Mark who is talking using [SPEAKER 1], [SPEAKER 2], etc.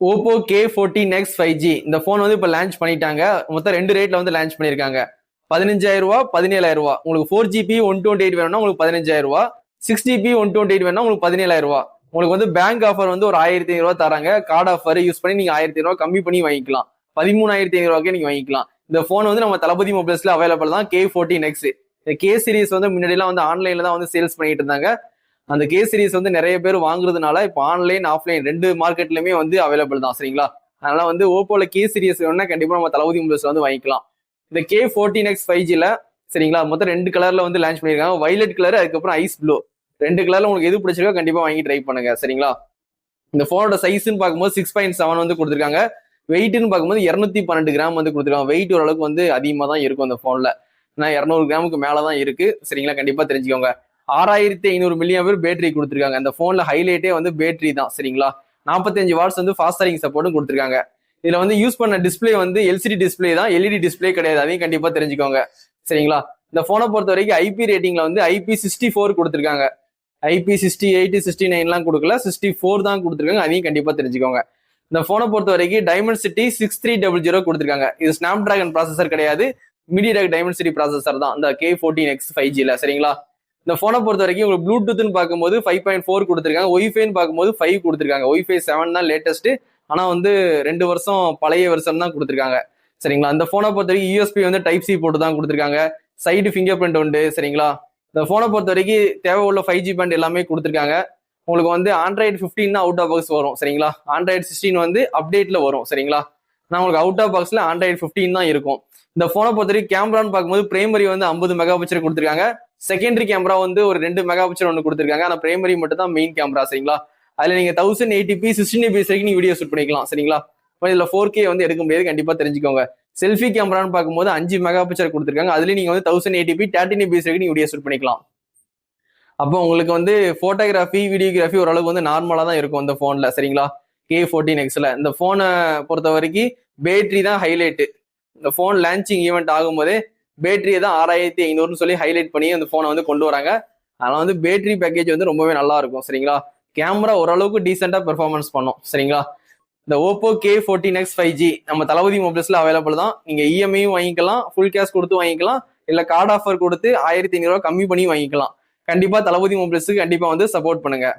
[SPEAKER 1] Oppo K14X 5G இந்த phone வந்து இப்ப லான்ச் பண்ணிட்டாங்க. மொத்தம் 2 ரேட்ல வந்து லான்ச் பண்ணிருக்காங்க. 15,000 ரூபாய், 17,000 ரூபாய். உங்களுக்கு 4GB 128 வேணும்னா உங்களுக்கு 15,000 ரூபாய், 6GB 128 வேணும்னா உங்களுக்கு 17,000 ரூபாய். உங்களுக்கு வந்து பேங்க் ஆஃபர் வந்து ஒரு 1,500 ரூபாய் தராங்க. கார்டு ஆஃபர் யூஸ் பண்ணி நீங்க 1,500 ரூபாய் கம்மி பண்ணி வாங்கிக்கலாம். 13,500 ரூபாய்க்கு நீங்க வாங்கிக்கலாம். இந்த போன் வந்து நம்ம தளபதி மொபைல்ஸ்ல அவைலபிள் தான். K14X இந்த K சீரிஸ் வந்து முன்னாடி எல்லாம் வந்து ஆன்லைன்ல தான் வந்து சேல்ஸ் பண்ணிட்டு இருந்தாங்க. அந்த K சீரிஸ் வந்து நிறைய பேர் வாங்குறதுனால இப்போ ஆன்லைன் ஆஃப்லைன் 2 மார்க்கெட்லயுமே வந்து அவைலபிள் தான். சரிங்களா? அதனால வந்து ஓப்போல K சீரிஸ் வேணும்னா கண்டிப்பா நம்ம தளபதி மொபைல்ஸ்ல வந்து வாங்கிக்கலாம். இந்த K14X 5Gல சரிங்களா மொத்தம் 2 கலர்ல வந்து லான்ச் பண்ணிருக்காங்க. வைலட் கலர், அதுக்கப்புறம் ஐஸ் ப்ளூ. 2 கலர்ல உங்களுக்கு எது பிடிச்சிருக்கோ கண்டிப்பா வாங்கி ட்ரை பண்ணுங்க. சரிங்களா? இந்த போனோட சைஸ்ன்னு பார்க்கும்போது 6.7 வந்து கொடுத்துருக்காங்க. வெயிட்னு பார்க்கும்போது 212 கிராம் வந்து கொடுத்துருக்காங்க. வெயிட் ஓரளவுக்கு வந்து அதிகமா தான் இருக்கும் அந்த போன்ல. ஏன்னா 200 கிராமுக்கு மேலதான் இருக்கு. சரிங்களா? கண்டிப்பா தெரிஞ்சுக்கோங்க. 6500 மில்லியம்பர் பேட்டரி கொடுத்துருக்காங்க. அந்த போன்ல ஹைலைட்டே வந்து பேட்டரி தான். சரிங்களா? 45 வாட்ஸ் வந்து ஃபாஸ்ட் சார்ஜிங் சப்போர்ட்டும் கொடுத்துருக்காங்க. இதுல வந்து யூஸ் பண்ண டிஸ்பிளே வந்து LCD டிஸ்பிளே தான், LED டிஸ்பிளே கிடையாது. அதையும் கண்டிப்பா தெரிஞ்சுக்கோங்க. சரிங்களா? இந்த போனை பொறுத்த வரைக்கும் IP ரேட்டிங்ல வந்து IP64 கொடுத்துருக்காங்க. IP68 69 எல்லாம் கொடுக்கல, 64 தான் கொடுத்துருக்காங்க. அதையும் கண்டிப்பா தெரிஞ்சுக்கோங்க. இந்த போனை பொறுத்த வரைக்கும் டைமென்சிட்டி 6300 கொடுத்துருக்காங்க. இது ஸ்னாப் டிராகன் ப்ராசஸர் கிடையாது, MediaTek டைமென்சிட்டி ப்ராசஸர் தான் இந்த K14X 5Gல. சரிங்களா? இந்த போனை பொறுத்த வரைக்கும் உங்களுக்கு ப்ளூடூத்னு பார்க்கும்போது 5.4 கொடுத்துருக்காங்க. ஒய்ஃபைன்னு பார்க்கும்போது 5 கொடுத்துருக்காங்க. ஒய்ஃபை 7 தான் லேட்டஸ்ட். ஆனா வந்து 2 வருஷம் பழைய வருஷம் தான் கொடுத்துருக்காங்க. சரிங்களா? இந்த போனை பொறுத்த வரைக்கும் USB வந்து டைப் C போட்டு தான் கொடுத்துருக்காங்க. சைடு ஃபிங்கர் பிரிண்ட் உண்டு. சரிங்களா? இந்த போனை பொறுத்த வரைக்கும் தேவை உள்ள 5G பேண்ட் எல்லாமே கொடுத்துருக்காங்க. உங்களுக்கு வந்து Android 15 தான் அவுட் ஆஃப் பாக்ஸ் வரும். சரிங்களா? Android 16 வந்து அப்டேட்ல வரும். சரிங்களா? நான் உங்களுக்கு அவுட் ஆஃப் பாக்ஸ்ல Android 15 தான் இருக்கும். இந்த போனை பொறுத்த வரைக்கும் கேமரான்னு பார்க்கும்போது பிரைமரி வந்து 50 மெகா பிக்சல் கொடுத்துருக்காங்க. செகண்டரி கேமரா வந்து ஒரு 2 மெகா பிக்சல் ஒன்று கொடுத்துருக்காங்க. ஆனா பிரைமரி மட்டும் தான் மெயின் கேமரா. சரிங்களா? அதுல நீங்க 1080p 16fps வரைக்கும் நீங்க வீடியோ ஷூட் பண்ணிக்கலாம். சரிங்களா? இதுல 4K வந்து எடுக்க முடியாது, கண்டிப்பா தெரிஞ்சுக்கோங்க. செல்ஃபி கேமரான்னு பார்க்கும்போது 5 மெகா பிக்சல் கொடுத்துருக்காங்க. அதுலயும் நீங்க வந்து 1080p 13fps வரைக்கும் நீங்க வீடியோ ஷூட் பண்ணிக்கலாம். அப்போ உங்களுக்கு வந்து போட்டோகிராஃபி வீடியோகிராஃபி ஓரளவுக்கு வந்து நார்மலா தான் இருக்கும் இந்த போன்ல. சரிங்களா? K14Xல இந்த போனை பொறுத்த வரைக்கும் பேட்டரி தான் ஹைலைட். இந்த போன் லான்ச்சிங் ஈவெண்ட் ஆகும்போதே பேட்டரியை தான் 6500 சொல்லி ஹைலைட் பண்ணி அந்த போனை வந்து கொண்டு வராங்க. அதனால வந்து பேட்டரி பேக்கேஜ் வந்து ரொம்பவே நல்லா இருக்கும். சரிங்களா? கேமரா ஓரளவுக்கு டீசெண்டா பெர்ஃபார்மன்ஸ் பண்ணும். சரிங்களா? இந்த ஓப்போ K14X 5G நம்ம தளபதி மொபைல்ஸ்ல அவைலபிள் தான். நீங்க EMI வாங்கிக்கலாம், ஃபுல் கேஷ் கொடுத்து வாங்கிக்கலாம், இல்ல கார்டு ஆஃபர் கொடுத்து 1,500 ரூபாய் கம்மி பண்ணி வாங்கிக்கலாம். கண்டிப்பா தளபதி மொபைல்ஸுக்கு கண்டிப்பா வந்து சப்போர்ட் பண்ணுங்க.